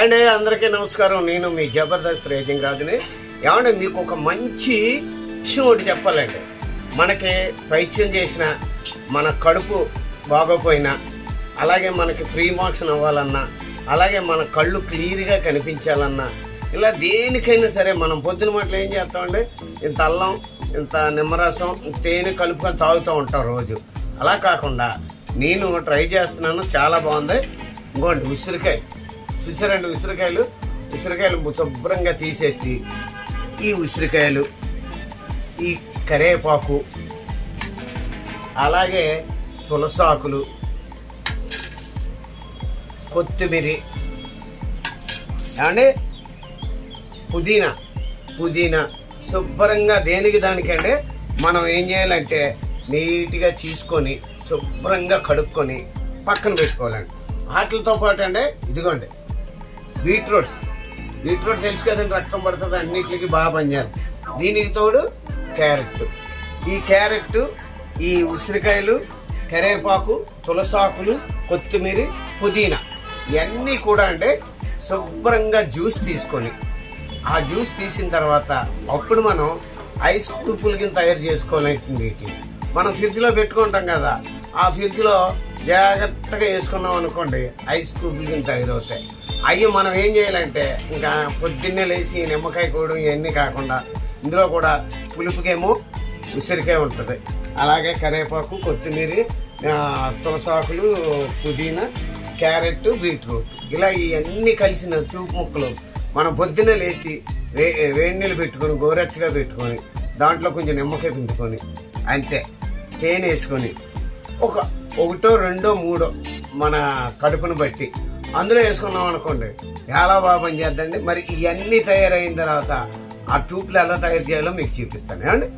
అండి అందరికీ నమస్కారం. నేను మీ జబర్దస్త్ రేజింగ్ రాజుని. ఏమంటే మీకు ఒక మంచి విషయం ఒకటి చెప్పాలండి. మనకి పైత్యం చేసిన మన కడుపు బాగోపోయినా, అలాగే మనకి ప్రీమోషన్ అవ్వాలన్నా, అలాగే మన కళ్ళు క్లియర్గా కనిపించాలన్నా, ఇలా దేనికైనా సరే మనం పొద్దున మట్లు ఏం చేస్తామండి, ఇంత అల్లం, ఇంత నిమ్మరసం, తేనె కలుపుకొని తాగుతూ ఉంటాం రోజు. అలా కాకుండా నేను ట్రై చేస్తున్నాను, చాలా బాగుంది. ఇంకోండి ఉసిరికాయ, చూసారండి ఉసిరికాయలు శుభ్రంగా తీసేసి ఈ ఉసిరికాయలు, ఈ కరివేపాకు, అలాగే తులసాకులు, కొత్తిమీర, ఏమండి పుదీనా శుభ్రంగా దేనికి దానికంటే మనం ఏం చేయాలంటే నీట్గా తీసుకొని శుభ్రంగా కడుక్కొని పక్కన పెట్టుకోవాలండి. వాటితో పాటు అండి ఇదిగోండి బీట్రూట్ తెలుసు కదండి, రక్తం పడుతుంది, అన్నిటికి బాగా పనిచేస్తుంది. దీనికి తోడు క్యారెట్, ఈ ఉసిరికాయలు, కరివేపాకు, తులసాకులు, కొత్తిమీర, పుదీనా ఇవన్నీ కూడా అంటే శుభ్రంగా జ్యూస్ తీసుకొని, ఆ జ్యూస్ తీసిన తర్వాత అప్పుడు మనం ఐస్ క్యూబ్ల కింద తయారు చేసుకోవాలంటే వీటిని మనం ఫ్రిడ్జ్లో పెట్టుకుంటాం కదా, ఆ ఫ్రిడ్జ్లో జాగ్రత్తగా వేసుకున్నాం అనుకోండి ఐస్ క్యూబ్ల కింద తయారవుతాయి. అవి మనం ఏం చేయాలంటే ఇంకా పొద్దున్నే లేచి నిమ్మకాయ కోయడం ఇవన్నీ కాకుండా ఇందులో కూడా పులుపుకేమో ఉసిరికాయ ఉంటుంది, అలాగే కరివేపాకు, కొత్తిమీర, తులసాకులు, పుదీనా, క్యారెట్, బీట్రూట్ ఇలా ఇవన్నీ కలిసిన చూపు ముక్కలు మనం పొద్దున్నే లేచి వేడి నీళ్ళు పెట్టుకొని గోరెచ్చగా పెట్టుకొని దాంట్లో కొంచెం నిమ్మకాయ పిండుకొని అంతే తేనె వేసుకొని ఒకటో రెండో మూడో మన కడుపును బట్టి అందులో వేసుకున్నాం అనుకోండి చాలా బాగా పనిచేద్దండి. మరి ఇవన్నీ తయారైన తర్వాత ఆ ట్యూబ్లు ఎలా తయారు చేయాలో మీకు చూపిస్తాను ఏమండి.